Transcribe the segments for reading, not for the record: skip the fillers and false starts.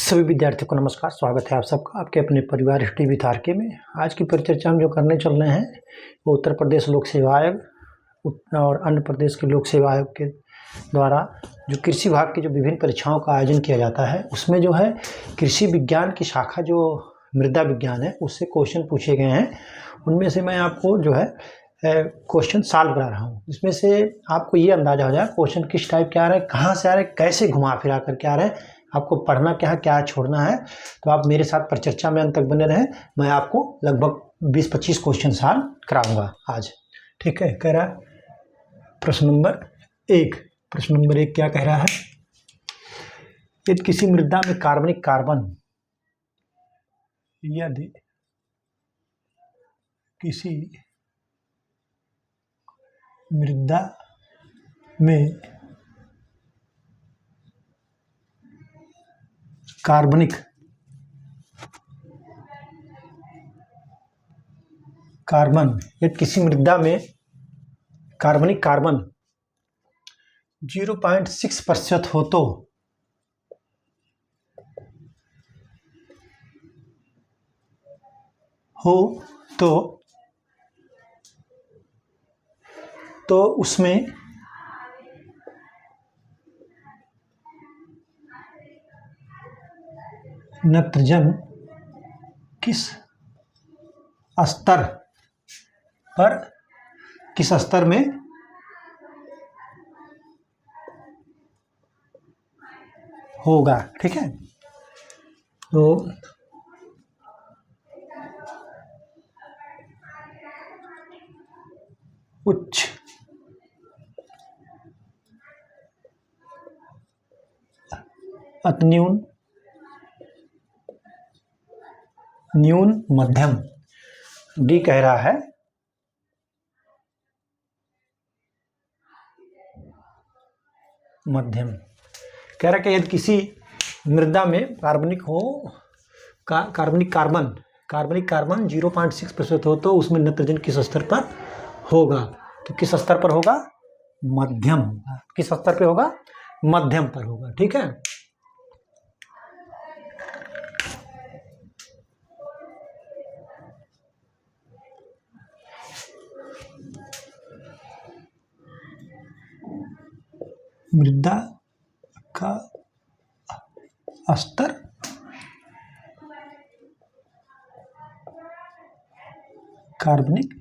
सभी विद्यार्थियों को नमस्कार। स्वागत है आप सबका आपके अपने परिवार टीवी तारके में। आज की परिचर्चा हम जो करने चल रहे हैं वो उत्तर प्रदेश लोक सेवा आयोग और अन्य प्रदेश के लोक सेवा आयोग के द्वारा जो कृषि विभाग की जो विभिन्न परीक्षाओं का आयोजन किया जाता है उसमें जो है कृषि विज्ञान की शाखा जो मृदा विज्ञान है उससे क्वेश्चन पूछे गए हैं। उनमें से मैं आपको जो है क्वेश्चन सॉल्व करा रहा हूँ। इसमें से आपको ये अंदाजा हो जाए क्वेश्चन किस टाइप के आ रहे हैं, कहाँ से आ रहे हैं, कैसे घुमा फिरा करके आ रहे हैं, आपको पढ़ना क्या है, क्या छोड़ना है। तो आप मेरे साथ परिचर्चा में अंत तक बने रहें। मैं आपको लगभग 20-25 क्वेश्चन सॉल्व कराऊंगा आज। ठीक है। कह रहा है प्रश्न नंबर 1 क्या कह रहा है, यदि किसी मृदा में कार्बनिक कार्बन यदि किसी मृदा में कार्बनिक कार्बन यदि किसी मृदा में कार्बनिक कार्बन 0.6% हो तो उसमें नाइट्रोजन किस स्तर में होगा। ठीक है। तो उच्च अति न्यून मध्यम। डी कह रहा है मध्यम। कह रहा है कि यदि किसी मृदा में कार्बनिक कार्बन 0.6% हो तो उसमें नाइट्रोजन किस स्तर पर होगा। तो किस स्तर पर होगा, मध्यम होगा। किस स्तर पे होगा, मध्यम पर होगा। ठीक है। मृदा का स्तर कार्बनिक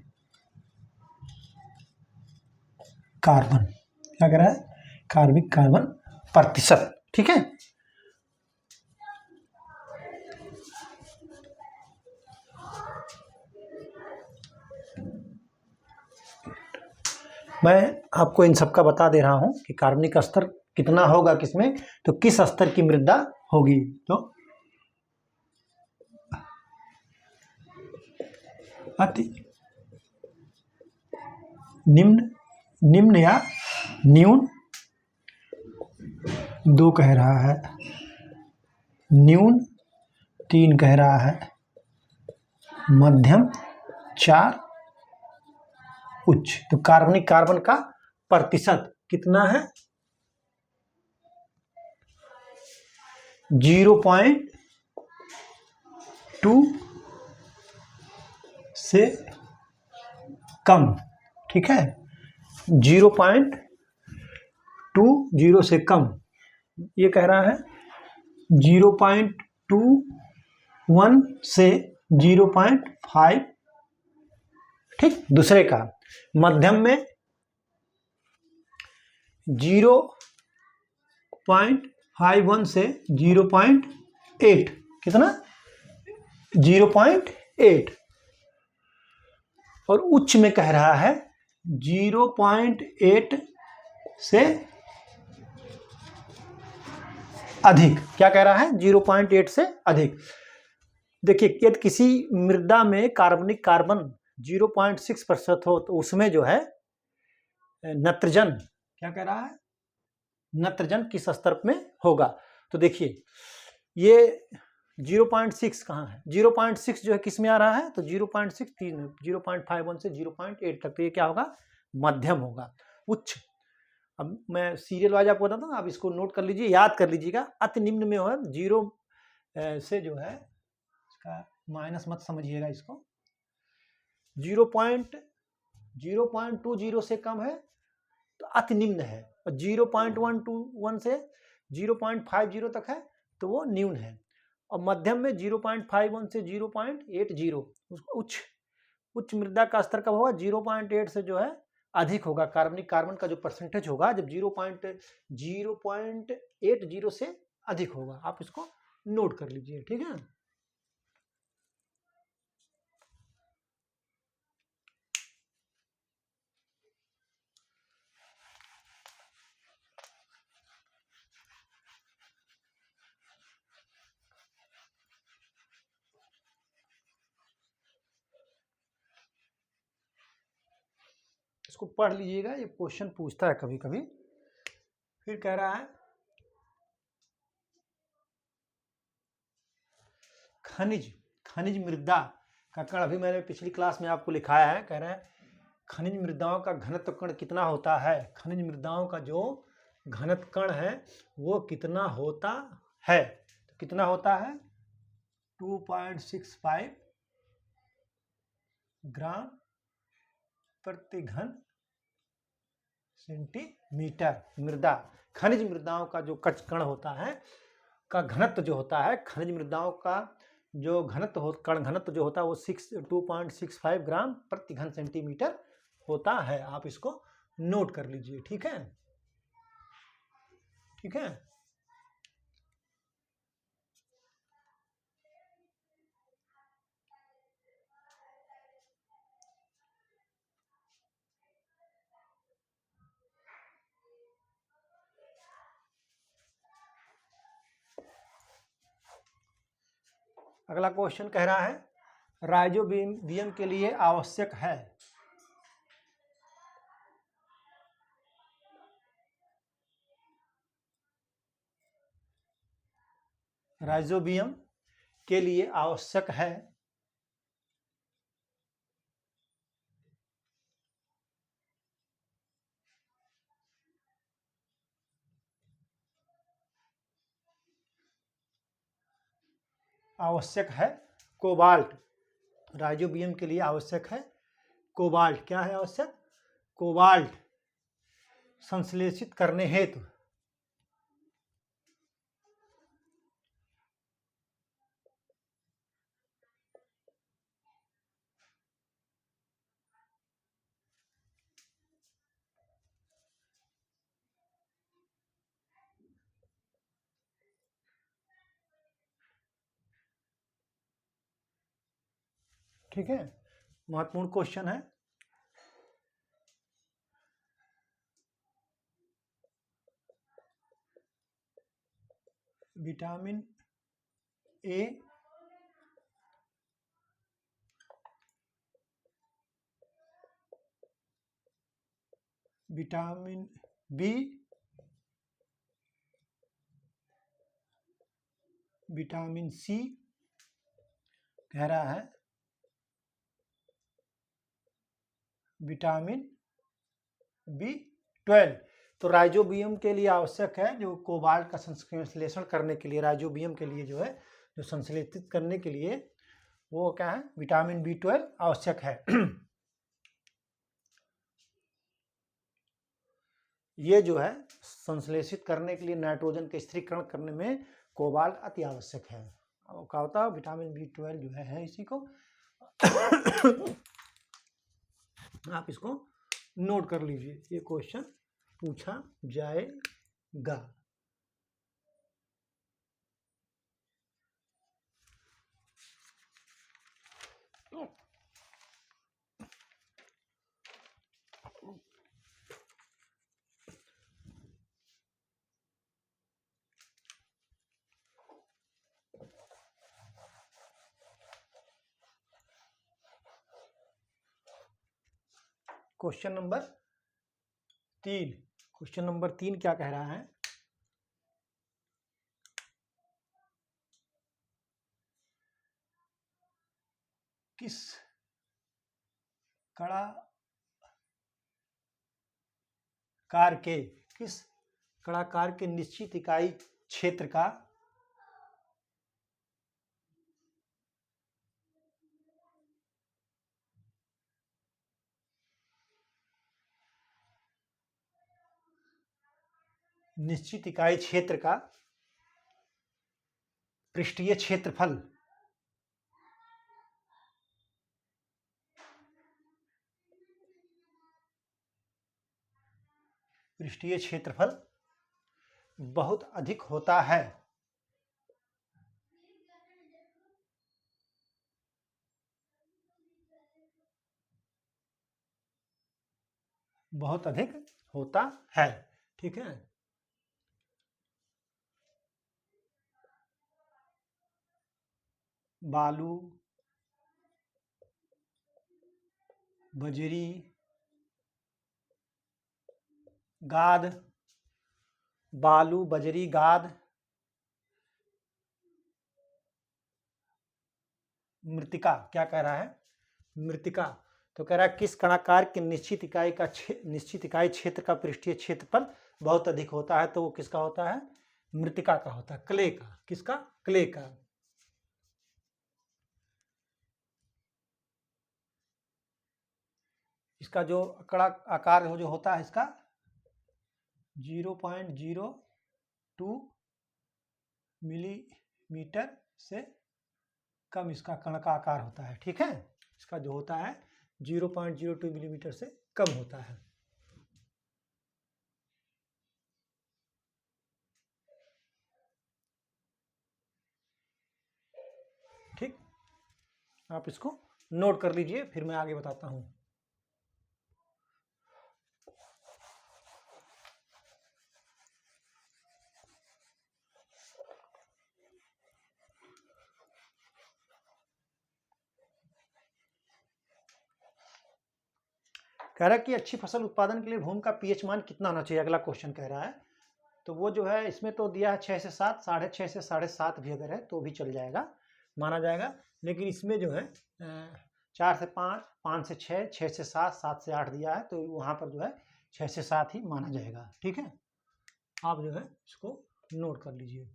कार्बन क्या कह रहा है, कार्बनिक कार्बन प्रतिशत। ठीक है। मैं आपको इन सबका बता दे रहा हूं कि कार्बनिक स्तर कितना होगा किसमें, तो किस स्तर की मृदा होगी। तो अति निम्न या न्यून 2 कह रहा है, न्यून 3 कह रहा है, मध्यम 4, उच्च। तो कार्बनिक कार्बन का प्रतिशत कितना है, 0.2 से कम। ठीक है। 0.20 से कम। ये कह रहा है 0.21 से 0.5। ठीक। दूसरे का मध्यम में 0.51 से 0.8। कितना, 0.8। और उच्च में कह रहा है 0.8 से अधिक। क्या कह रहा है, 0.8 से अधिक। देखिए यदि किसी मृदा में कार्बनिक कार्बन 0.6% हो तो उसमें जो है नाइट्रोजन क्या कह रहा है, नाइट्रोजन किस स्तर में होगा। तो देखिए ये 0.6 कहाँ है, 0.6 जो है किस में आ रहा है, तो 0.6 0.51 से 0.8 तक। तो ये क्या होगा, मध्यम होगा। उच्च, अब मैं सीरियल वाइज आपको बताता हूँ, आप इसको नोट कर लीजिए, याद कर लीजिएगा। अति निम्न में हो 0 से जो है इसका माइनस मत समझिएगा इसको, 0.020 से कम है तो अति निम्न है, और 0.121 से 0.50 तक है तो वो न्यून है, और मध्यम में 0.51 से 0.80 उसको उच्च मृदा का स्तर कब होगा, 0.8 से जो है अधिक होगा, कार्बन का जो परसेंटेज होगा जब 0.80 से अधिक होगा। आप इसको नोट कर लीजिए, ठीक है। इसको पढ़ लीजिएगा, ये क्वेश्चन पूछता है कभी कभी। फिर कह रहा है खनिज मृदा का कण, अभी मैंने पिछली क्लास में आपको लिखाया है। कह रहे हैं खनिज मृदाओं का घनत्व कण कितना होता है, खनिज मृदाओं का जो घनत्व कण है वो कितना होता है, तो कितना होता है 2.65 ग्राम प्रति घन सेंटीमीटर। मृदा खनिज मृदाओं का जो कण होता है का घनत्व जो होता है, खनिज मृदाओं का जो कण घनत्व जो होता है वो 2.65 ग्राम प्रति घन सेंटीमीटर होता है। आप इसको नोट कर लीजिए, ठीक है, ठीक है। अगला क्वेश्चन कह रहा है राइजोबियम के लिए आवश्यक है, राइजोबियम के लिए आवश्यक है कोबाल्ट। राइजोबियम के लिए आवश्यक है कोबाल्ट। क्या है आवश्यक, कोबाल्ट संश्लेषित करने हेतु ठीक है। महत्वपूर्ण क्वेश्चन है। Vitamin A, vitamin B, vitamin C, कह रहा है विटामिन B12। तो राइजोबियम के लिए आवश्यक है जो कोबाल्ट का संश्लेषण करने के लिए, राइजोबियम के लिए जो है जो संश्लेषित करने के लिए वो क्या है, विटामिन B12 आवश्यक है। ये जो है संश्लेषित करने के लिए नाइट्रोजन के स्थिरीकरण करने में कोबाल्ट अति आवश्यक है। अब क्या होता है विटामिन B12 जो है इसी को आप इसको नोट कर लीजिए, ये क्वेश्चन पूछा जाएगा। क्वेश्चन नंबर 3, क्वेश्चन नंबर 3 क्या कह रहा है, किस कणाकार के निश्चित इकाई क्षेत्र का निश्चित इकाई क्षेत्र का पृष्ठीय क्षेत्रफल बहुत अधिक होता है। बहुत अधिक होता है, ठीक है। बालू, बजरी, गाद, बालू, बजरी, गाद, मृतिका। क्या कह रहा है? मृतिका। तो कह रहा है किस कणाकार की निश्चित इकाई क्षेत्र का पृष्ठीय क्षेत्रफल बहुत अधिक होता है? तो वो किसका होता है? मृतिका का होता है, क्ले का। किसका? क्ले का। इसका जो कड़ा आकार जो होता है इसका 0.02 मिलीमीटर से कम इसका कण का आकार होता है, ठीक है। इसका जो होता है 0.02 मिलीमीटर से कम होता है। ठीक, आप इसको नोट कर लीजिए, फिर मैं आगे बताता हूं। कह रहा है कि अच्छी फसल उत्पादन के लिए भूमि का पीएच मान कितना होना चाहिए? अगला क्वेश्चन कह रहा है। तो वो जो है इसमें तो दिया है 6 से 7, 6.5 से 7.5 भी अगर है तो भी चल जाएगा, माना जाएगा। लेकिन इसमें जो है 4 से 5, 5 से 6, 6 से 7, 7 से 8 दिया है, तो वहाँ पर जो है 6 से 7 ही माना जाएगा, ठीक है। आप जो है इसको नोट कर लीजिए।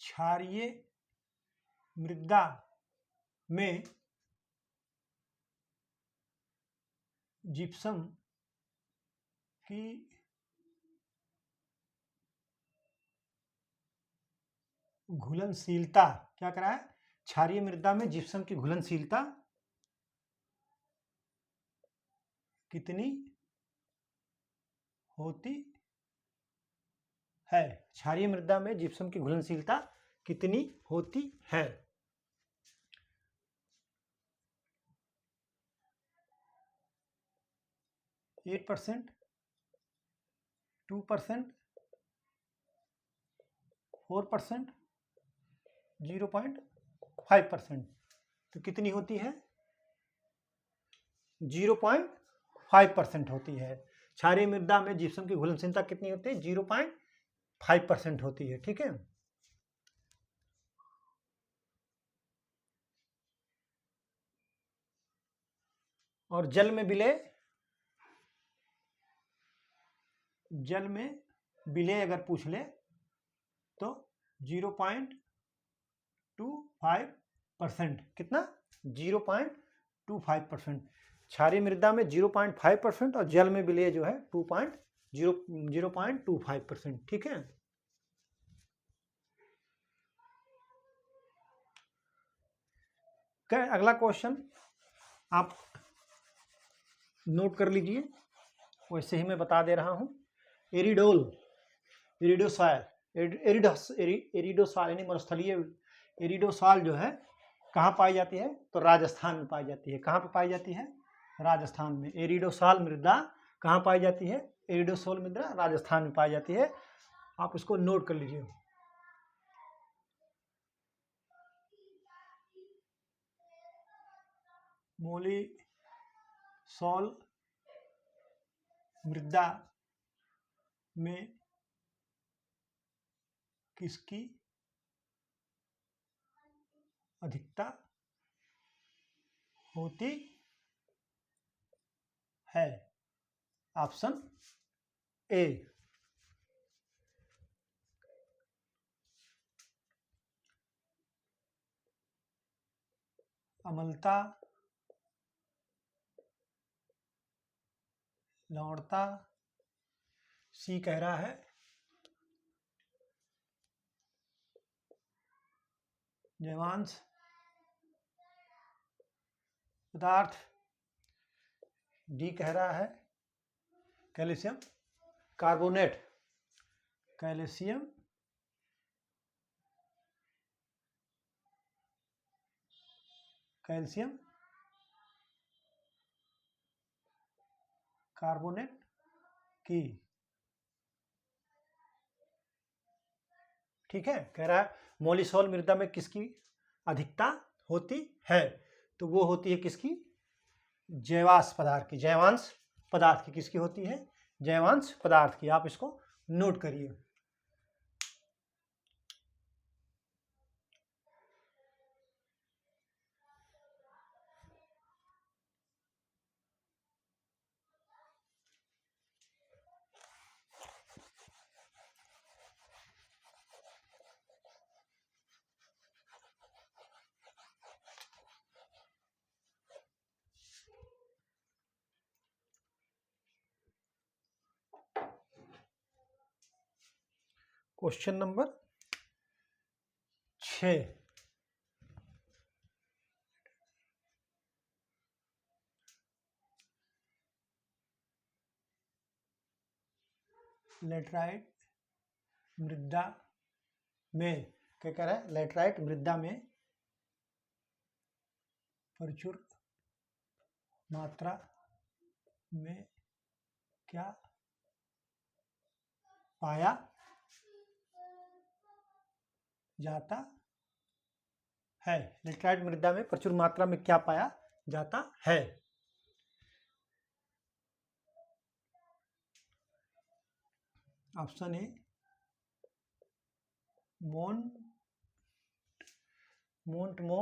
क्षारीय मृदा में जिप्सम की घुलनशीलता, क्या करा है? क्षारीय मृदा में जिप्सम की घुलनशीलता कितनी होती है? क्षारीय मृदा में जिप्सम की घुलनशीलता कितनी होती है? 8%, 2%, 4%, 0.5%। तो कितनी होती है? 0.5% होती है। क्षारीय मृदा में जिप्सम की घुलनशीलता कितनी होती है? 0.5% होती है, ठीक है। और जल में विलय अगर पूछ ले तो 0.25%। कितना? 0.25%। क्षारीय मृदा में 0.5% और जल में विलय जो है 0.25%, ठीक है। अगला क्वेश्चन आप नोट कर लीजिए, वैसे ही मैं बता दे रहा हूं। एरिडोसॉल यानी मरुस्थलीय एरिडोसॉल जो है कहाँ पाई जाती है? तो राजस्थान में पाई जाती है। कहाँ पर पाई जाती है? राजस्थान में। एरिडोसॉल मृदा कहाँ पाई जाती है? एरिडोसॉल मृदा राजस्थान में पाई जाती है। आप इसको नोट कर लीजिए। मोलिसॉल मृदा में किसकी अधिकता होती है? Option A. अम्लता, लवणता। सी कह रहा है जैवांश पदार्थ। डी कह रहा है कैल्शियम कार्बोनेट। कैल्शियम कार्बोनेट की। ठीक है, कह रहा है मोलिसॉल मृदा में किसकी अधिकता होती है? तो वो होती है किसकी? जैवांश पदार्थ की। जैवांश पदार्थ की किसकी होती है? जैवांश पदार्थ की। आप इसको नोट करिए। Question number 6। लेटराइट मृदा में क्या कह रहा है? लेटराइट मृदा में प्रचुर मात्रा में क्या पाया जाता है? लेटराइट मृदा में प्रचुर मात्रा में क्या पाया जाता है? Option A मोंटमो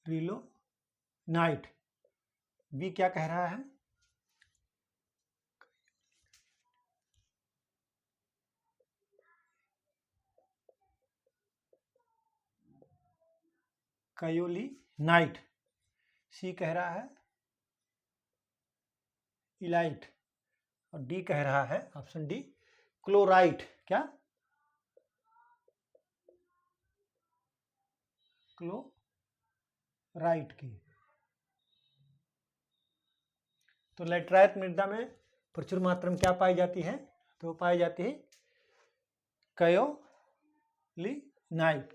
रिलोनाइट। बी क्या कह रहा है? कायोलिनाइट। सी कह रहा है इलाइट। और डी कह रहा है ऑप्शन डी क्लोराइट। क्या? क्लोराइट की। तो लेटराइट मृदा में प्रचुर मात्रा में क्या पाई जाती है? तो पाई जाती है कायोलिनाइट।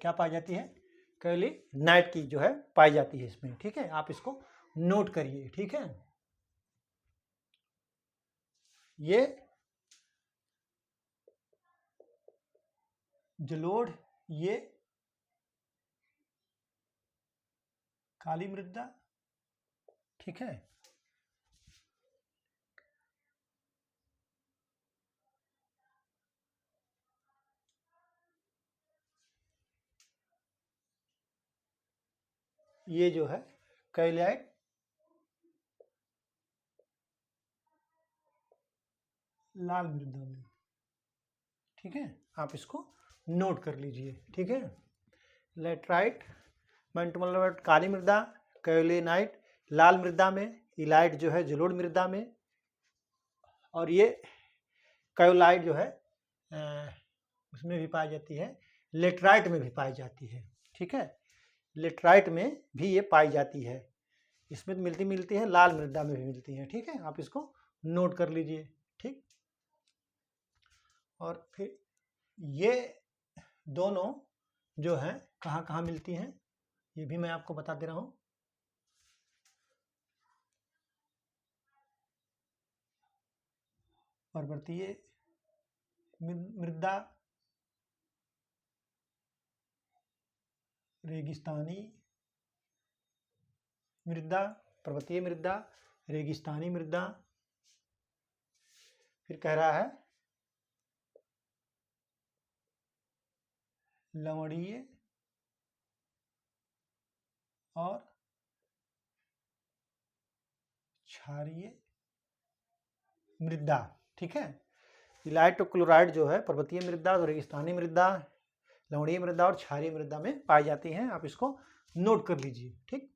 क्या पाई जाती है? कायोलिनाइट की जो है पाई जाती है इसमें। ठीक है, आप इसको नोट करिए। ठीक है, ये जलोढ़, ये काली मृदा। ठीक है, ये जो है कैलाइट लाल मृदा में। ठीक है, आप इसको नोट कर लीजिए। ठीक है, लेटराइट मतलब काली मृदा, कैलोनाइट लाल मृदा में, इलाइट जो है जलोढ़ मृदा में, और ये कायोलाइट जो है उसमें भी पाई जाती है, लेटराइट में भी पाई जाती है। ठीक है, लेटराइट में भी ये पाई जाती है। इसमें मिलती है, लाल मृदा में भी मिलती है। ठीक है, आप इसको नोट कर लीजिए। ठीक, और फिर ये दोनों जो हैं कहाँ कहाँ मिलती हैं ये भी मैं आपको बता दे रहा हूँ। पर्वतीय मृदा, रेगिस्तानी मृदा, पर्वतीय मृदा, रेगिस्तानी मृदा। फिर कह रहा है लवणीय और क्षारीय मृदा। ठीक है, इलाइट क्लोराइड जो है पर्वतीय मृदा, रेगिस्तानी मृदा, लवणीय मृदा और क्षारीय मृदा में पाई जाती हैं। आप इसको नोट कर लीजिए। ठीक,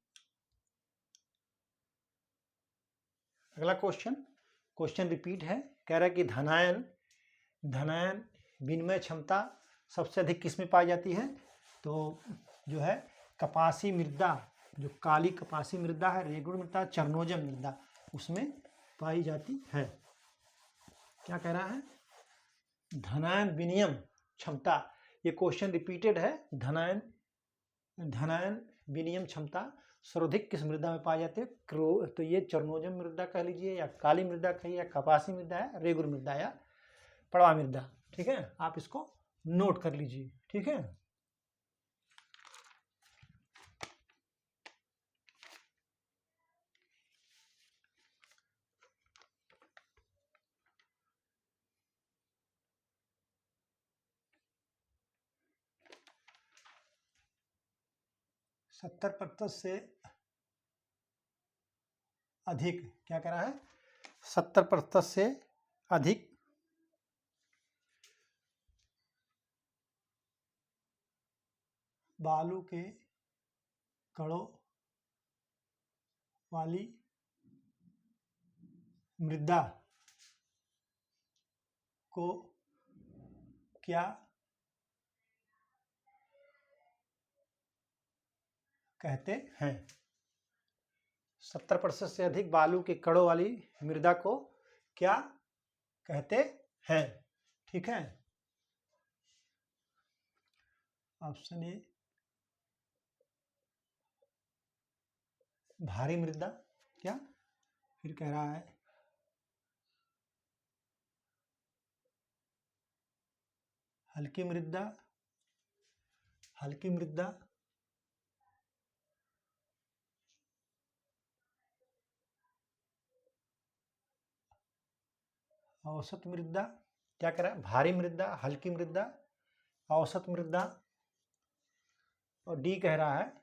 अगला क्वेश्चन रिपीट है। कह रहा है कि धनायन विनिमय क्षमता सबसे अधिक किस में पाई जाती है? तो जो है कपासी मृदा, जो काली कपासी मृदा है, रेगुण मृदा, चरनोजम मृदा, उसमें पाई जाती है। क्या कह रहा है? धनायन विनिमय क्षमता, ये क्वेश्चन रिपीटेड है। धनायन विनिमय क्षमता सर्वाधिक किस मृदा में पाई जाती है? तो ये चरनोजम मृदा कह लीजिए, या काली मृदा कहिए, या कपासी मृदा है, रेगुर मृदा या पड़वा मृदा। ठीक है, आप इसको नोट कर लीजिए। ठीक है, सत्तर प्रतिशत से अधिक, क्या कह रहा है? 70% से अधिक बालू के कणों वाली मृदा को क्या कहते हैं? 70% से अधिक बालू के कणों वाली मृदा को क्या कहते हैं? ठीक है, ऑप्शन ए भारी मृदा। क्या फिर कह रहा है? हल्की मृदा, औसत मृदा। क्या कह रहा है? भारी मृदा, हल्की मृदा, औसत मृदा, और डी कह रहा है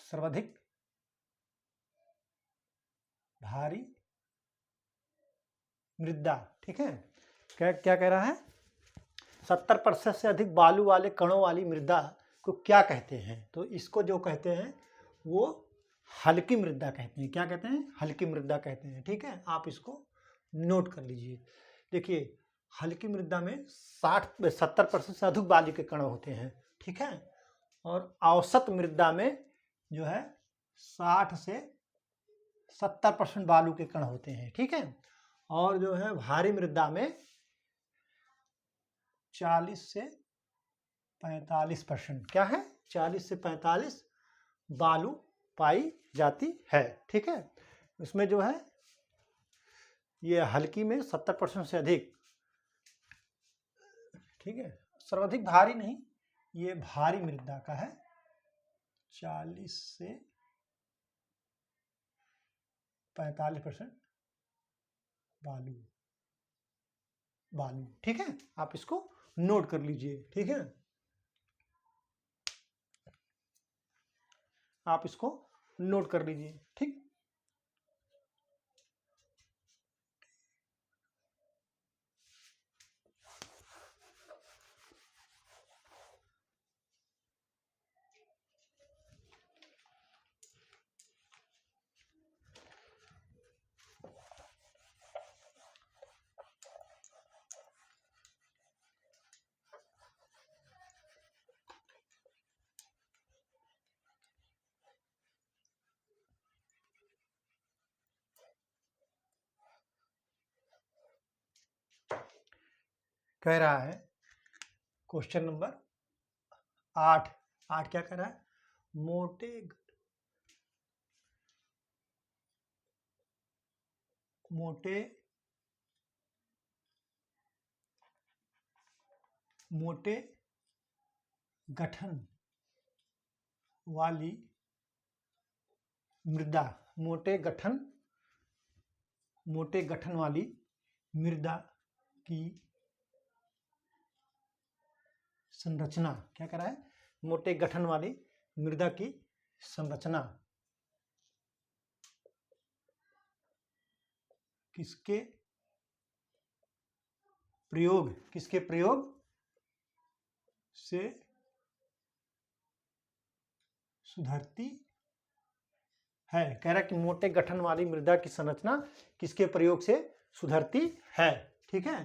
सर्वाधिक भारी मृदा। ठीक है, क्या कह रहा है? 70% से अधिक बालू वाले कणों वाली मृदा को क्या कहते हैं? तो इसको जो कहते हैं वो हल्की मृदा कहते हैं। क्या कहते हैं? हल्की मृदा कहते हैं। ठीक है, आप इसको नोट कर लीजिए। देखिए, हल्की मृदा में 70% से अधिक बालू के कण होते हैं। ठीक है, और औसत मृदा में जो है 60 से 70% बालू के कण होते हैं। ठीक है, और जो है भारी मृदा में 40 से 45%, क्या है? 40 से 45 बालू पाई जाती है। ठीक है, इसमें जो है ये हल्की में 70% से अधिक। ठीक है, सर्वाधिक भारी नहीं, ये भारी मृदा का है, 40 से 45% बालू। ठीक है, आप इसको नोट कर लीजिए। ठीक है, आप इसको नोट कर लीजिए। ठीक, कह रहा है क्वेश्चन नंबर 8 क्या कह रहा है? मोटे गठन वाली मृदा, मोटे गठन वाली मृदा की संरचना। क्या कह रहा है? मोटे गठन वाली मृदा की संरचना किसके प्रयोग से सुधरती है। कह रहा है कि मोटे गठन वाली मृदा की संरचना किसके प्रयोग से सुधरती है। ठीक है,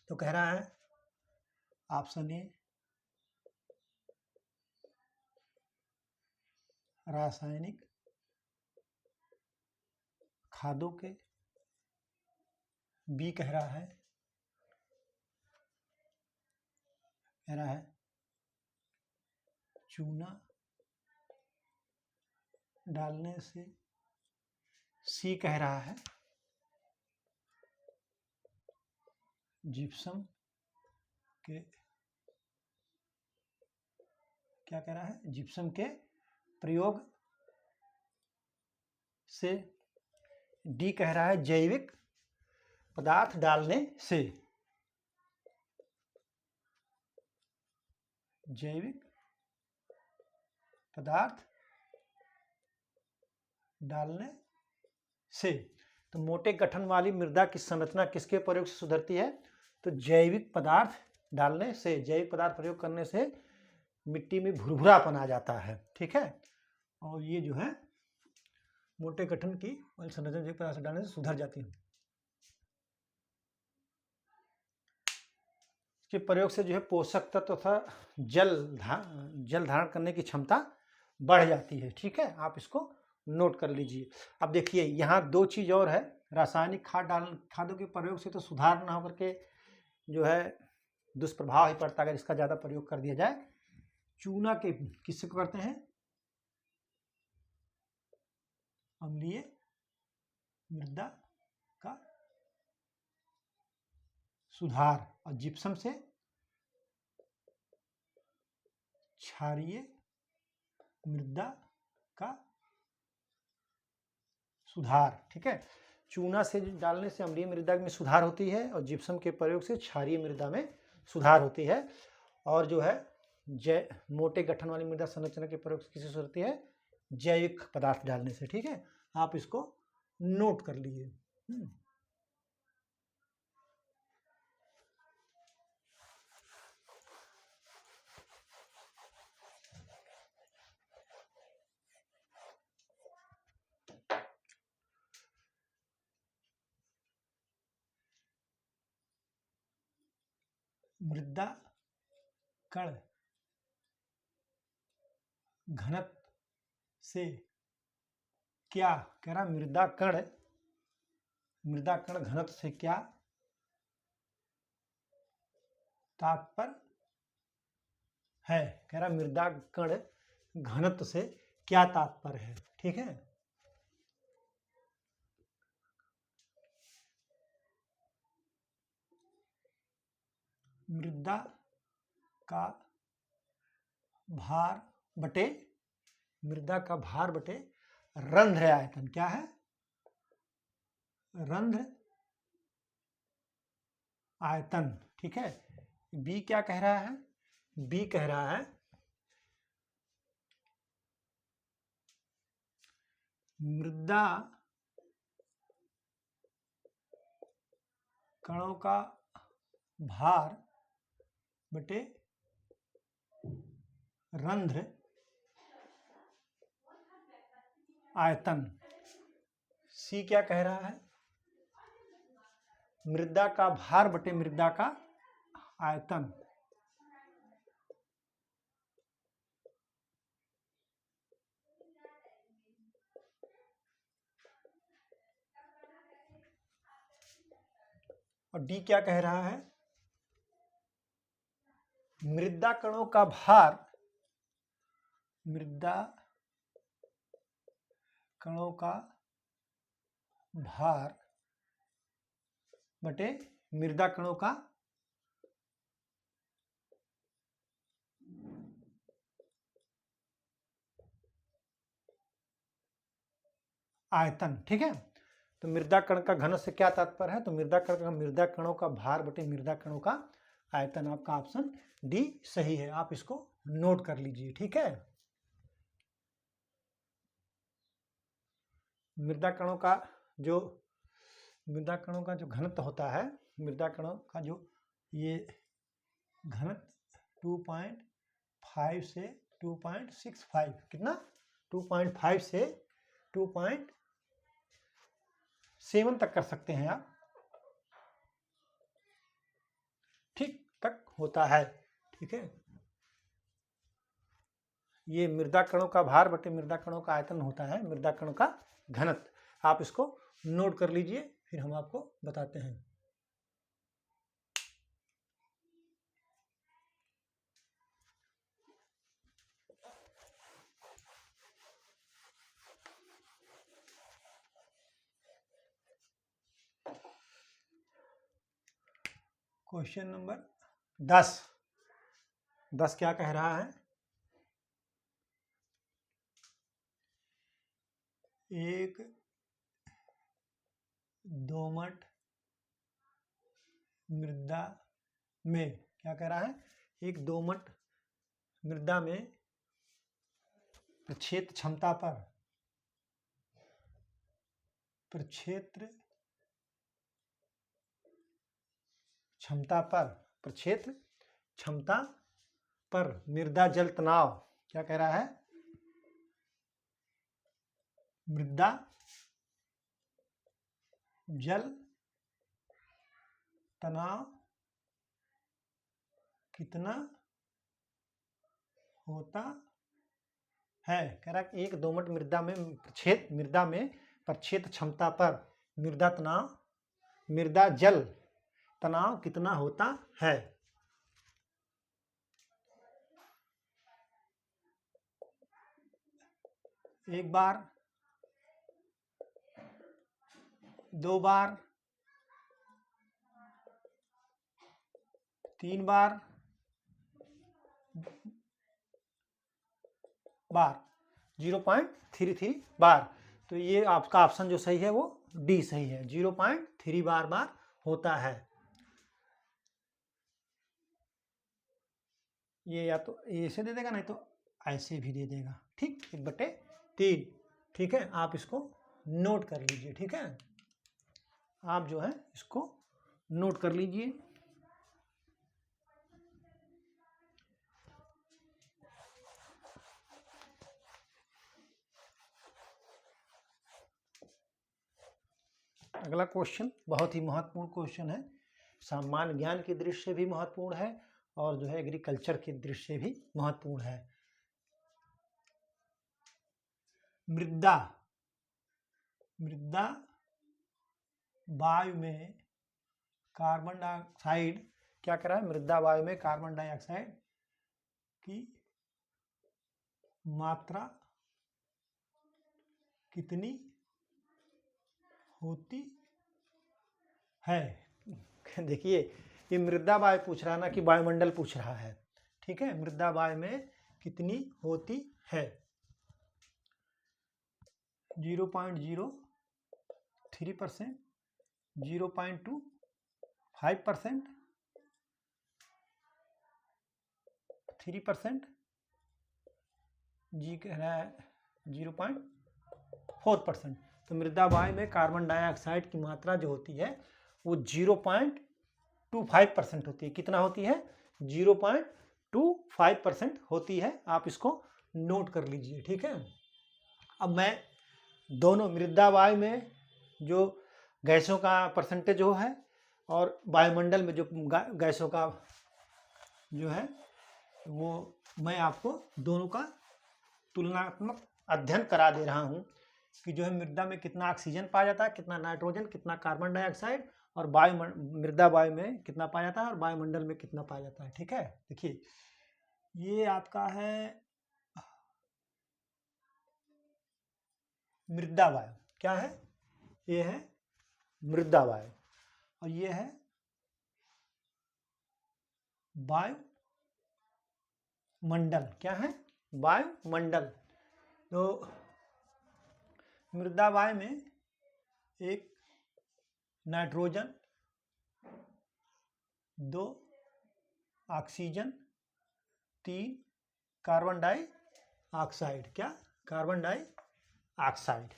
तो कह रहा है ऑप्शन ए रासायनिक खादों के, बी कह रहा है चूना डालने से, सी कह रहा है जिप्सम के, क्या कह रहा है, जिप्सम के प्रयोग से, डी कह रहा है जैविक पदार्थ डालने से, जैविक पदार्थ डालने से। तो मोटे गठन वाली मृदा की संरचना किसके प्रयोग से सुधरती है, तो जैविक पदार्थ डालने से। जैविक पदार्थ प्रयोग करने से मिट्टी में भुरभुरापन आ जाता है। ठीक है, और ये जो है मोटे गठन की संरचना जैविक पदार्थ डालने से सुधर जाती है। इसके प्रयोग से जो है पोषक तत्व तथा जल धारण करने की क्षमता बढ़ जाती है। ठीक है, आप इसको नोट कर लीजिए। अब देखिए यहाँ दो चीज और है, रासायनिक खादों के प्रयोग से तो सुधार ना होकर के जो है दुष्प्रभाव ही पड़ता है अगर इसका ज्यादा प्रयोग कर दिया जाए। चूना के किससे करते हैं, अम्लीय मृदा का सुधार, और जिप्सम से क्षारीय मृदा का सुधार। ठीक है, चूना से डालने से अम्लीय मृदा में सुधार होती है और जिप्सम के प्रयोग से क्षारीय मृदा में सुधार होती है। और जो है मोटे गठन वाली मृदा संरचना के प्रयोग से किससे सुधरती है, जैविक पदार्थ डालने से। ठीक है, आप इसको नोट कर लीजिए। मृदा कण घनत्व से क्या, कह रहा मृदा कण घनत्व से क्या तात्पर्य है। कह रहा मृदा कण घनत्व से क्या तात्पर्य है। ठीक है, मृदा का भार बटे रंध्र आयतन। क्या है, रंध्र आयतन। ठीक है, बी क्या कह रहा है, बी कह रहा है मृदा कणों का भार बटे रंध्र आयतन। सी क्या कह रहा है, मृदा का भार बटे मृदा का आयतन। और डी क्या कह रहा है, मृदा कणों का भार बटे मृदा कणों का आयतन। ठीक है, तो मृदा कण का घनत्व से क्या तात्पर्य है, तो मृदा कणों का भार बटे मृदा कणों का आयतन। आपका ऑप्शन डी सही है, आप इसको नोट कर लीजिए। ठीक है, मृदा कणों का जो मृदा कणों का जो घनत्व होता है, मृदा कणों का जो ये घनत्व 2.5 से 2.65, कितना 2.5 से 2.7 तक कर सकते हैं आप, ठीक तक होता है। ठीक है, ये मृदा कणों का भार बटे मृदा कणों का आयतन होता है, मृदा कणों का घनत्व। आप इसको नोट कर लीजिए, फिर हम आपको बताते हैं। क्वेश्चन नंबर 10 क्या कह रहा है? एक दोमट मृदा में, क्या कह रहा है? एक दोमट मृदा में प्रक्षेत्र क्षमता पर प्रक्षेत्र क्षमता पर मृदा जल तनाव, क्या कह रहा है? मृदा जल तनाव कितना होता है? कह रहा है एक दोमट मृदा में प्रक्षेत्र क्षमता पर मृदा जल तनाव कितना होता है? एक बार, दो बार, तीन बार, 0.33 बार। तो ये आपका ऑप्शन जो सही है वो डी सही है, 0.3 बार होता है। ये या तो ऐसे दे देगा, नहीं तो ऐसे भी दे देगा, ठीक, 1/3। ठीक है, आप इसको नोट कर लीजिए। ठीक है, आप जो है इसको नोट कर लीजिए। अगला क्वेश्चन बहुत ही महत्वपूर्ण क्वेश्चन है, सामान्य ज्ञान की दृष्टि से भी महत्वपूर्ण है और जो है एग्रीकल्चर की दृष्टि से भी महत्वपूर्ण है। मृदा वायु में कार्बन डाइऑक्साइड, क्या कर रहा है? मृदा वायु में कार्बन डाइऑक्साइड की मात्रा कितनी होती है? देखिए, ये मृदा वायु पूछ रहा है ना कि वायुमंडल पूछ रहा है। ठीक है, मृदा वायु में कितनी होती है? 0.03%, 0.25%, 3%, जी कह रहा है 0.4%। तो मृदा वायु में कार्बन डाइऑक्साइड की मात्रा जो होती है वो 0.25% होती है। कितना होती है? 0.25% होती है। आप इसको नोट कर लीजिए। ठीक है, अब मैं दोनों मृदा वायु में जो गैसों का परसेंटेज जो है और वायुमंडल में जो गैसों का जो है वो मैं आपको दोनों का तुलनात्मक अध्ययन करा दे रहा हूँ कि जो है मृदा में कितना ऑक्सीजन पाया जाता है, कितना नाइट्रोजन, कितना कार्बन डाइऑक्साइड, और मृदा वायु में कितना पाया जाता है और वायुमंडल में कितना पाया जाता है। ठीक है, देखिए ये आपका है मृदा वायु, क्या है? ये है मृदा वायु और ये है वायुमंडल। क्या है? वायुमंडल। तो मृदा वायु में एक नाइट्रोजन, 2 ऑक्सीजन, 3 कार्बन डाइऑक्साइड। क्या? Carbon dioxide.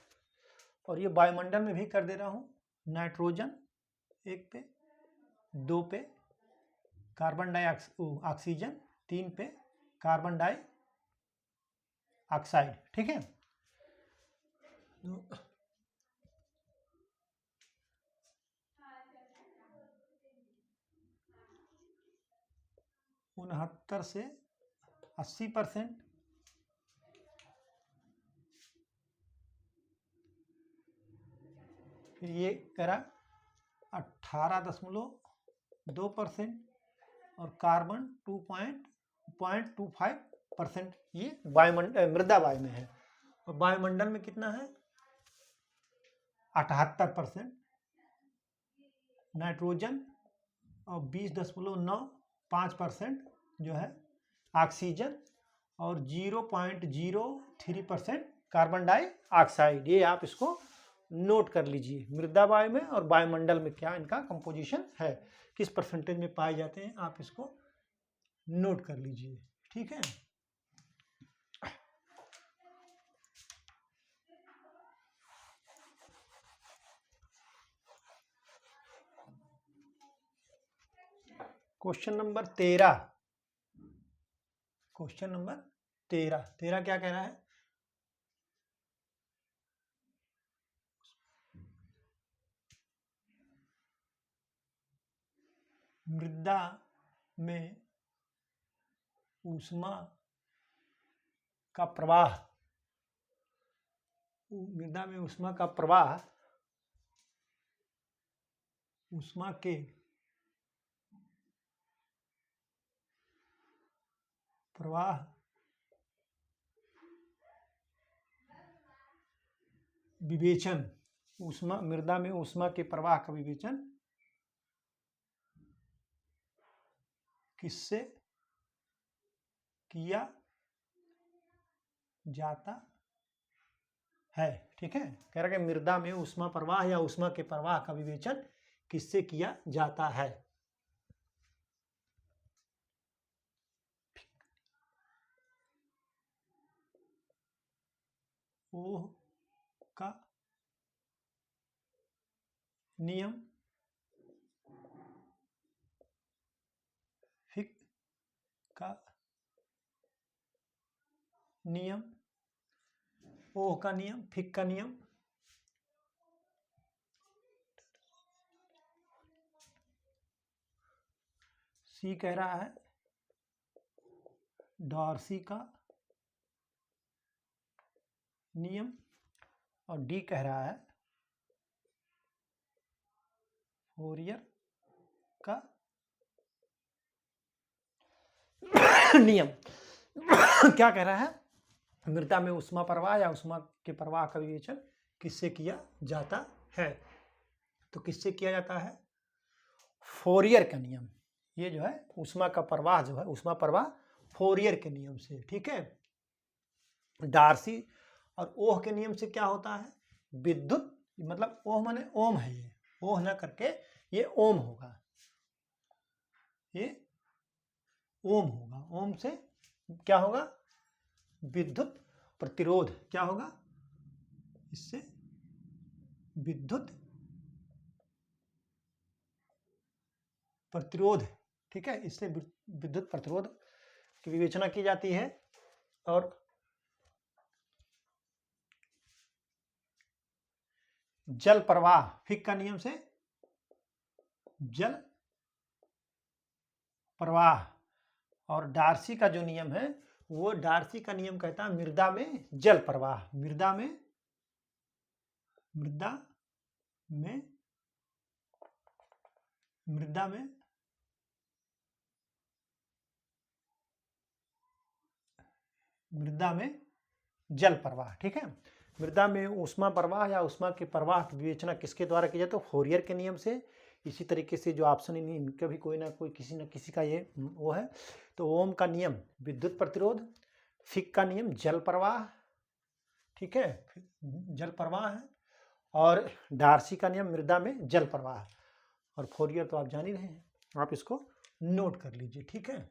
और ये वायुमंडल में भी कर दे रहा हूँ नाइट्रोजन 1 पे, 2 पे कार्बन ऑक्सीजन, 3 पे कार्बन डाइऑक्साइड। ठीक है, 69 से 80%। फिर ये करा 18.2% और कार्बन 2.25%। ये मृदा वायु में है। और वायुमंडल में कितना है? 78%। नाइट्रोजन और 20.95% जो है ऑक्सीजन और 0.03% कार्बन डाइऑक्साइड। ये आप इसको नोट कर लीजिए, मृदा वायु में और वायुमंडल में क्या इनका कंपोजिशन है, किस परसेंटेज में पाए जाते हैं, आप इसको नोट कर लीजिए। ठीक है, क्वेश्चन नंबर 13। क्वेश्चन नंबर 13 क्या कह रहा है? मृदा में ऊष्मा का प्रवाह, मृदा में ऊष्मा का प्रवाह ऊष्मा के प्रवाह विवेचन, मृदा में ऊष्मा के प्रवाह का विवेचन किससे किया जाता है? ठीक है, कह रहा है कि मृदा में ऊष्मा प्रवाह या ऊष्मा के प्रवाह का विवेचन किससे किया जाता है? ओह का नियम, फिक का नियम, ओह का नियम, फिक का नियम, सी कह रहा है डॉर्सी का नियम और डी कह रहा है फोरियर का नियम। क्या कह रहा है? मृदा में ऊष्मा प्रवाह या ऊष्मा के प्रवाह का विवेचन किससे किया जाता है? तो किससे किया जाता है? फोरियर का नियम। ये जो है ऊष्मा का प्रवाह जो है, ऊष्मा प्रवाह फोरियर के नियम से। ठीक है, डार्सी और ओह के नियम से क्या होता है? विद्युत, मतलब ओह माने ओम है, ये ओह ना करके ये ओम होगा, ये ओम होगा। ओम से क्या होगा? विद्युत प्रतिरोध। क्या होगा? इससे विद्युत प्रतिरोध। ठीक है, इससे विद्युत प्रतिरोध की विवेचना की जाती है। और जल प्रवाह, फिक का नियम से जल प्रवाह। और डार्सी का जो नियम है, वो डार्सी का नियम कहता है मृदा में जल प्रवाह, मृदा में मृदा में जल प्रवाह। ठीक है, मृदा में ऊष्मा प्रवाह या ऊष्मा के प्रवाह की विवेचना किसके द्वारा की जाए? तो फोरियर के नियम से। इसी तरीके से जो ऑप्शन इनका भी कोई ना कोई किसी न किसी का ये वो है। तो ओम का नियम विद्युत प्रतिरोध, फिक का नियम जल प्रवाह। ठीक है, जल प्रवाह है। और डार्सी का नियम मृदा में जल प्रवाह। और फोरियर तो आप जान ही रहे हैं, आप इसको नोट कर लीजिए। ठीक है,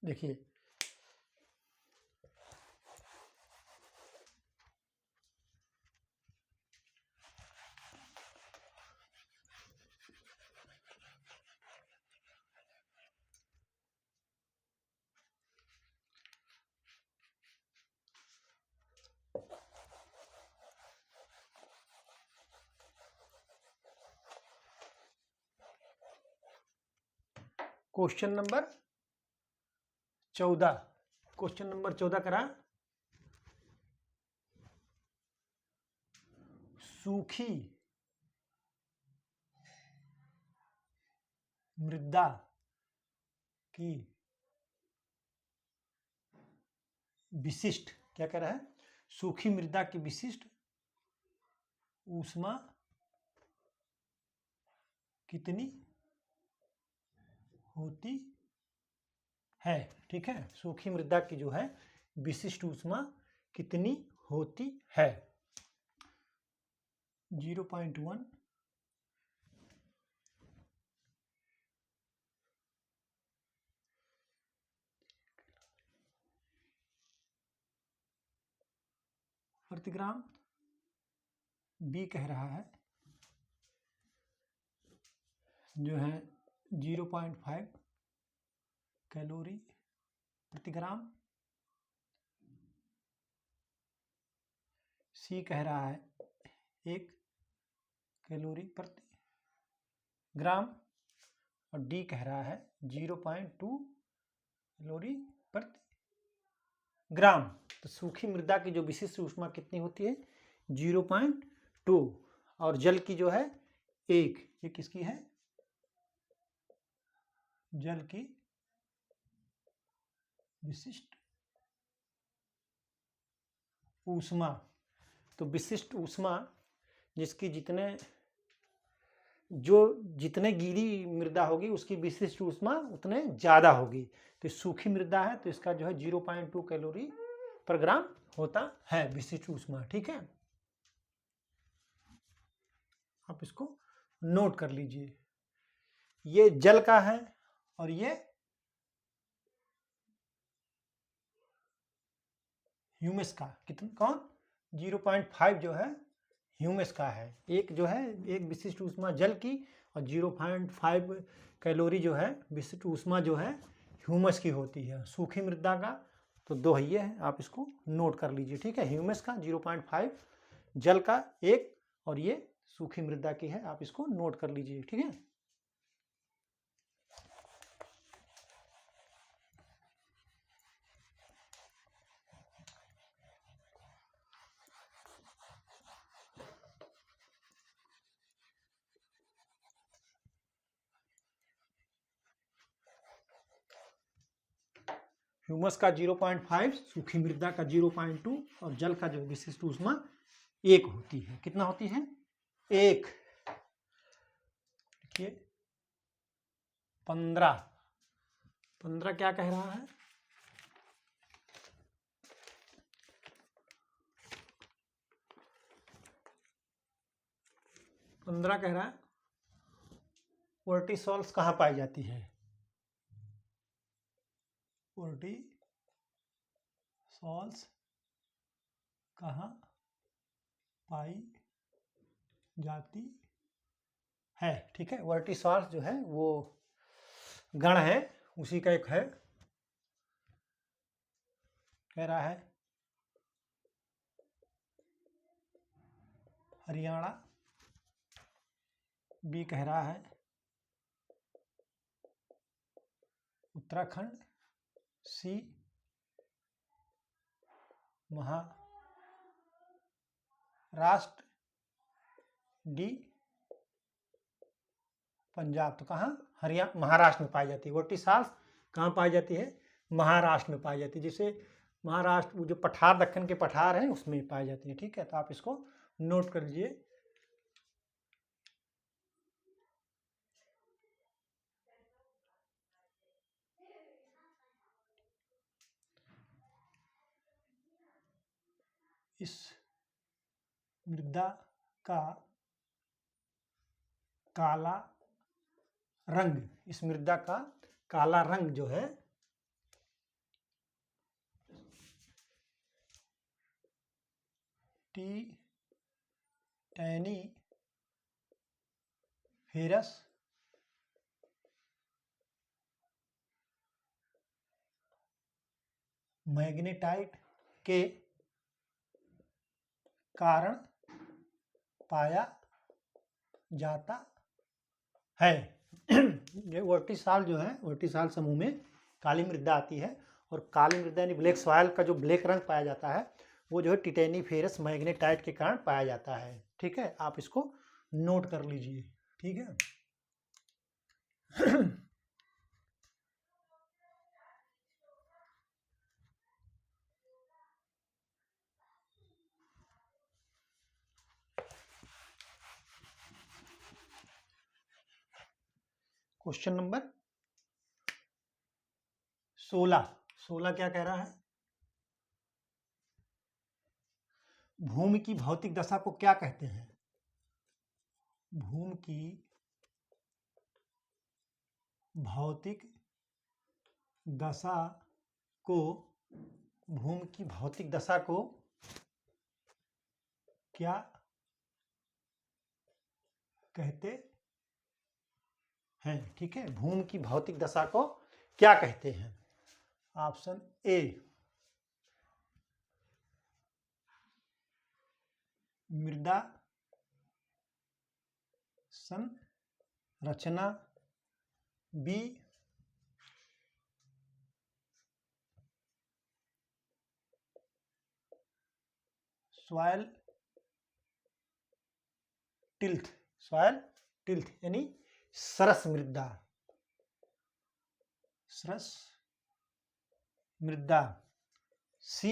देखिए क्वेश्चन नंबर 14, क्वेश्चन नंबर 14 करा, सूखी मृदा की विशिष्ट, क्या कह रहा है, सूखी मृदा की विशिष्ट ऊष्मा कितनी होती है। ठीक है, सूखी मृदा की जो है विशिष्ट ऊष्मा कितनी होती है। 0.1 प्रति ग्राम, बी कह रहा है जो है 0.5 कैलोरी प्रति ग्राम, सी कह रहा है 1 कैलोरी प्रति ग्राम, और डी कह रहा है 0.2 कैलोरी प्रति ग्राम। तो सूखी मृदा की जो विशिष्ट ऊष्मा कितनी होती है 0.2, और जल की जो है 1, ये किसकी है, जल की विशिष्ट ऊष्मा। तो विशिष्ट ऊष्मा जिसकी जितने गीली मृदा होगी उसकी विशिष्ट ऊष्मा उतने ज़्यादा होगी। तो सूखी मृदा है तो इसका जो है 0.2 कैलोरी पर ग्राम होता है विशिष्ट ऊष्मा। ठीक है, आप इसको नोट कर लीजिए। ये जल का है और ये ह्यूमस का, कितना, कौन, 0.5 जो है ह्यूमस का है। एक जो है एक विशिष्ट ऊष्मा जल की और 0.5 कैलोरी जो है विशिष्ट ऊष्मा जो है ह्यूमस की होती है। सूखी मृदा का तो 2 ही है, आप इसको नोट कर लीजिए। ठीक है, ह्यूमस का 0.5, जल का 1, और ये सूखी मृदा की है, आप इसको नोट कर लीजिए। ठीक है, ह्यूमस का 0.5, सूखी मृदा का 0.2 और जल का जो विशिष्ट ऊष्मा 1 होती है। कितना होती है, 1। देखिए 15 क्या कह रहा है, 15 कह रहा है कोर्टिसोल्स कहाँ पाई जाती है, कोर्टिसोल्स कहाँ पाई जाती है। ठीक है, वर्टिसोल्स जो है वो गण है, उसी का एक है, कह रहा है हरियाणा, बी कह रहा है उत्तराखंड, सी महाराष्ट्र, डी पंजाब। तो कहाँ, हरियाणा, महाराष्ट्र में पाई जाती है। वर्टिसोल्स कहाँ पाई जाती है, महाराष्ट्र में पाई जाती है, जिसे महाराष्ट्र, वो जो पठार, दक्कन के पठार हैं उसमें पाई जाती है। ठीक है, तो आप इसको नोट कर लीजिए। इस मृदा का काला रंग, इस मृदा का काला रंग जो है टिटेनिफेरस मैग्नेटाइट के कारण पाया जाता है। ये वर्टिसाल जो है, वर्टिसाल समूह में काली मृदा आती है, और काली मृदा यानी ब्लैक सॉइल का जो ब्लैक रंग पाया जाता है वो जो है टिटेनिफेरस मैग्नेटाइट के कारण पाया जाता है। ठीक है, आप इसको नोट कर लीजिए। ठीक है। क्वेश्चन नंबर 16 क्या कह रहा है? भूमि की भौतिक दशा को क्या कहते हैं? भूमि की भौतिक दशा को, भूमि की भौतिक दशा को क्या कहते हैं? ठीक है, भूमि की भौतिक दशा को क्या कहते हैं? ऑप्शन ए मृदा संरचना, B soil tilth, soil tilth यानी सरस मृदा, सरस मृदा, सी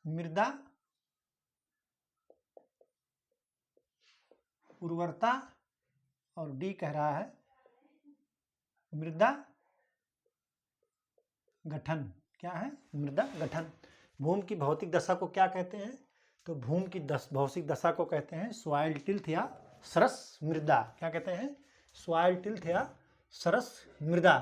मृदा उर्वरता, और डी कह रहा है मृदा गठन। क्या है? मृदा गठन। भूमि की भौतिक दशा को क्या कहते हैं? तो भूमि की भौतिक दशा को कहते हैं सॉइल टिल्थ या सरस मृदा। क्या कहते हैं? सॉइल टिल्थ या सरस मृदा।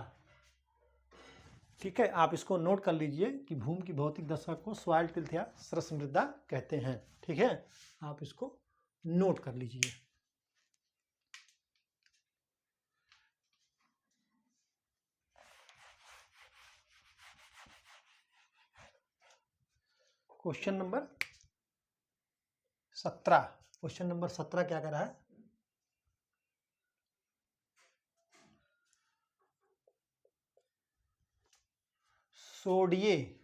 ठीक है, आप इसको नोट कर लीजिए कि भूमि की भौतिक दशा को सॉइल टिल्थ या सरस मृदा कहते हैं। ठीक है, आप इसको नोट कर लीजिए। क्वेश्चन नंबर 17, क्वेश्चन नंबर 17 क्या कह रहा है? सोडिये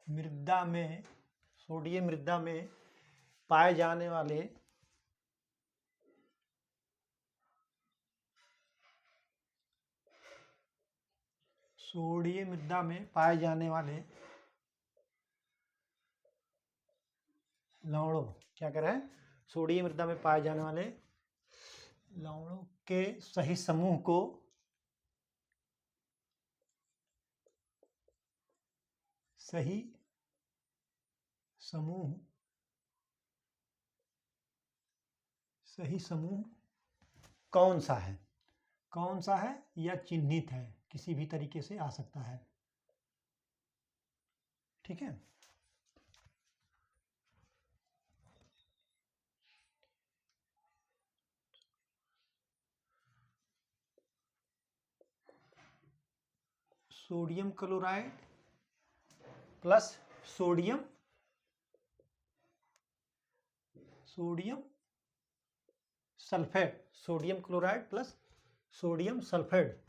मृदा में पाए जाने वाले लवणों, क्या कह रहे हैं? सोडिये मृदा में पाए जाने वाले लवणों के सही समूह को सही समूह कौन सा है? कौन सा है या चिन्हित है, किसी भी तरीके से आ सकता है। ठीक है, sodium chloride plus sodium sulphate, sodium chloride plus sodium sulphate.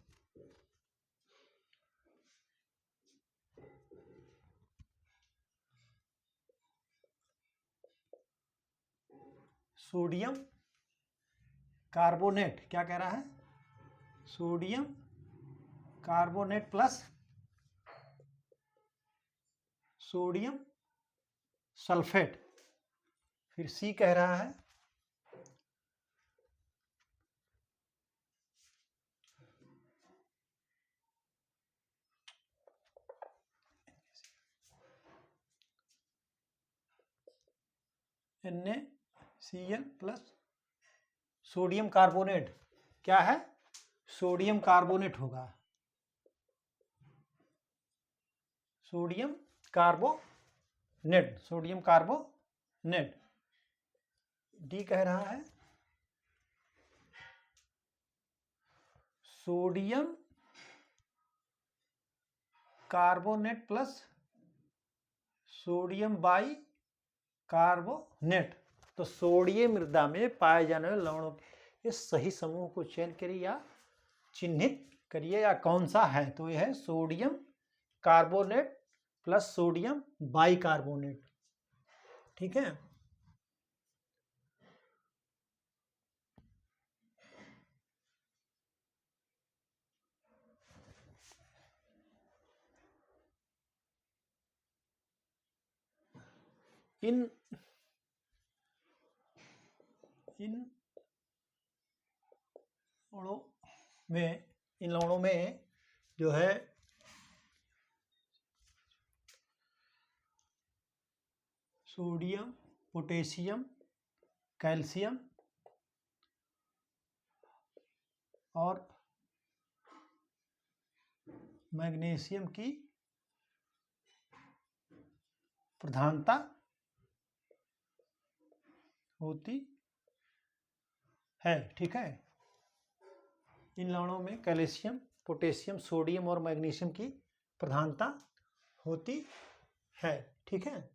Sodium carbonate, क्या कह रहा है? Sodium carbonate plus sodium sulphate. फिर सी कह रहा है NaCl प्लस सोडियम कार्बोनेट। क्या है? सोडियम कार्बोनेट होगा। Sodium carbonate, sodium carbonate. D कह रहा है sodium carbonate plus sodium by carbonate. तो सोडियम मृदा में पाए जाने वाले लवणों के सही समूह को चयन करिए या चिन्हित करिए या कौन सा है। तो यह है sodium carbonate plus sodium bicarbonate. ठीक है। इन लवणों में जो है सोडियम, पोटेशियम, कैल्शियम और मैग्नीशियम की प्रधानता होती है। ठीक है। इन लवणों में कैल्शियम, पोटेशियम, सोडियम और मैग्नीशियम की प्रधानता होती है। ठीक है।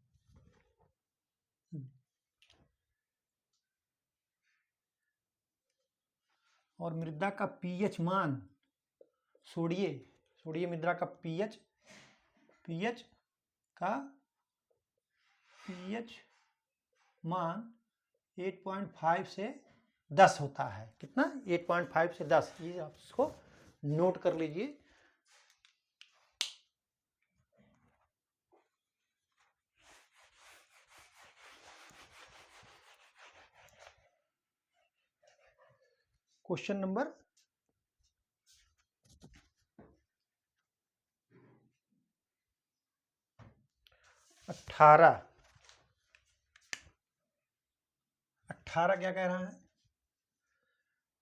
और मृदा का पीएच मान सोडिय मृदा का पीएच मान 8.5 से 10 होता है। कितना? 8.5 से 10। ये आप इसको नोट कर लीजिए। क्वेश्चन नंबर 18 क्या कह रहा है?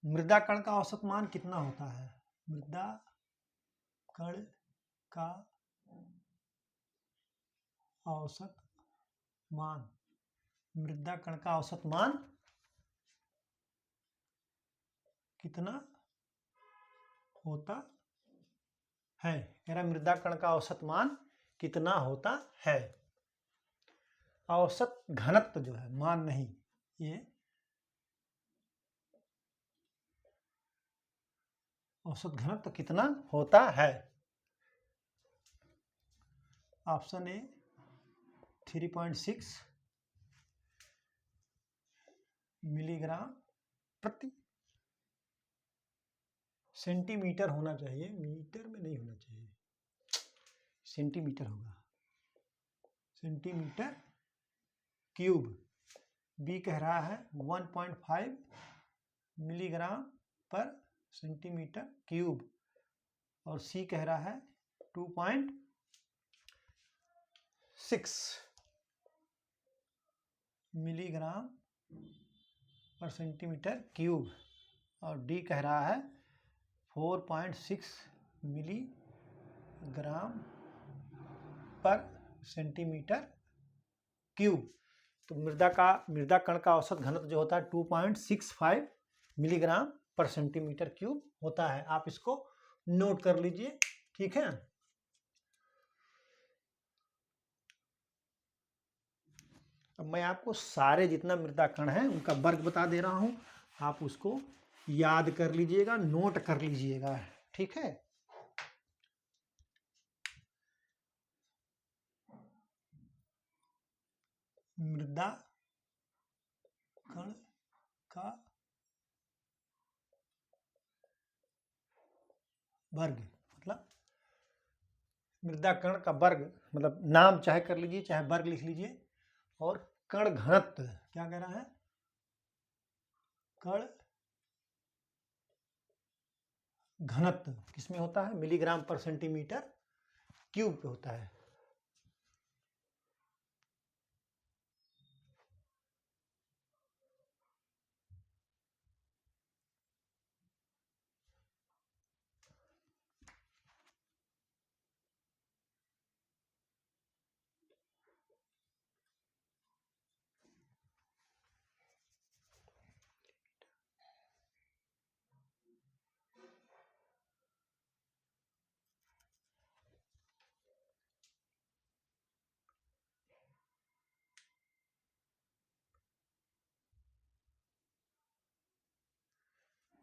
मृदा कण का औसत मान कितना होता है? मृदा कण का औसत मान, मृदा कण का औसत मान कितना होता है? कह रहा मृदा कण का औसत मान कितना होता है? औसत घनत्व जो है, मान नहीं, ये औसत घनत्व कितना होता है? ऑप्शन ए 3.6 मिलीग्राम प्रति सेंटीमीटर होना चाहिए, मीटर में नहीं होना चाहिए, सेंटीमीटर होगा, सेंटीमीटर क्यूब। बी कह रहा है 1.5 मिलीग्राम पर सेंटीमीटर क्यूब और सी कह रहा है 2.6 मिलीग्राम पर सेंटीमीटर क्यूब और डी कह रहा है 4.6 मिलीग्राम पर सेंटीमीटर क्यूब। तो मृदा कण का औसत घनत्व जो होता है 2.65 मिलीग्राम पर सेंटीमीटर क्यूब होता है। आप इसको नोट कर लीजिए। ठीक है। अब मैं आपको सारे जितना मृदा कण है उनका वर्ग बता दे रहा हूं, आप उसको याद कर लीजिएगा, नोट कर लीजिएगा। ठीक है। मृदा कण का वर्ग मतलब मृदा कण का वर्ग, मतलब नाम चाहे कर लीजिए चाहे वर्ग लिख लीजिए। और कण घनत्व क्या कह रहा है? कण घनत्व किसमें होता है? मिलीग्राम पर सेंटीमीटर क्यूब पे होता है।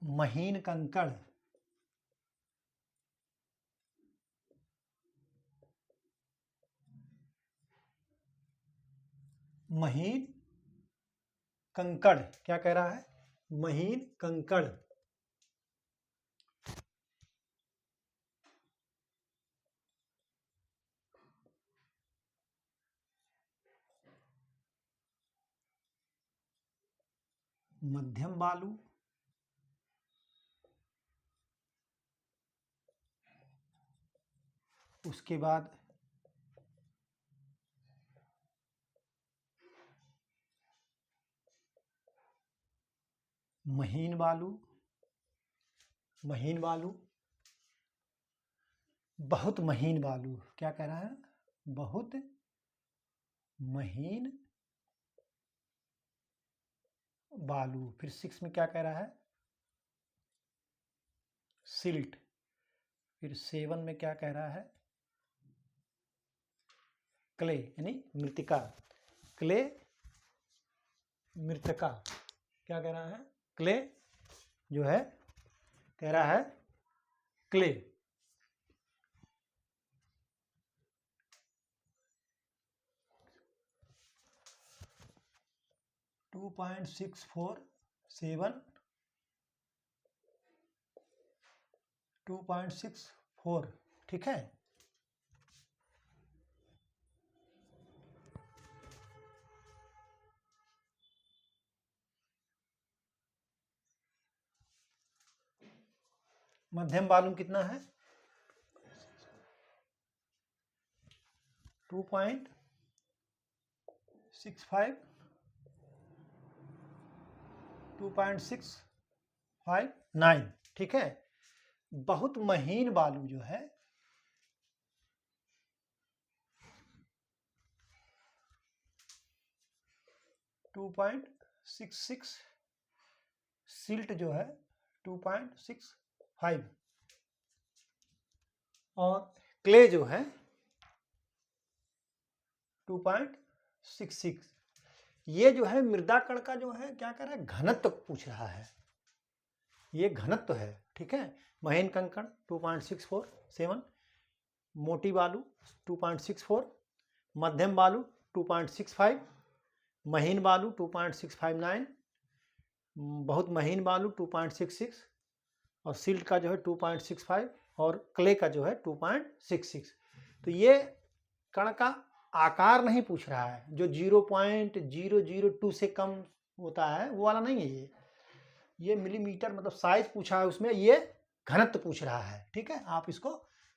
महीन कंकड़, महीन कंकड़, क्या कह रहा है? महीन कंकड़। मध्यम बालू, उसके बाद महीन बालू, महीन बालू, बहुत महीन बालू, क्या कह रहा है? बहुत महीन बालू। फिर 6 में क्या कह रहा है? सिल्ट। फिर 7 में क्या कह रहा है? क्ले यानी मृतिका, क्ले मृतिका, क्या कह रहा है? क्ले जो है कह रहा है क्ले। टू 2.647 2.64, ठीक है। मध्यम बालू कितना है? 2.65 2.659, ठीक है। बहुत महीन बालू जो है 2.66, सिल्ट जो है 2.65 और क्ले जो है 2.66। ये जो है मृदा कण का जो है क्या कर रहा है? घनत्व पूछ रहा है, ये घनत्व है, ठीक है। महीन कंकड़ 2.647, मोटी बालू 2.64, मध्यम बालू 2.65, महीन बालू 2.659, बहुत महीन बालू 2.66 और सिल्ट का जो है 2.65 और क्ले का जो है 2.66। तो ये कण का आकार नहीं पूछ रहा है, जो 0.002 से कम होता है वो वाला नहीं है ये मिलीमीटर मतलब साइज पूछा है उसमें, ये घनत्व पूछ रहा है, ठीक है। आप इसको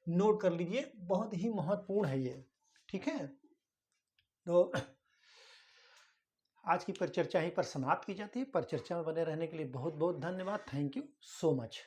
नोट कर लीजिए, बहुत ही महत्वपूर्ण है ये, ठीक है। तो आज की परिचर्चा यहीं पर समाप्त की जाती है। परिचर्चा में बने रहने के लिए बहुत बहुत धन्यवाद। Thank you so much.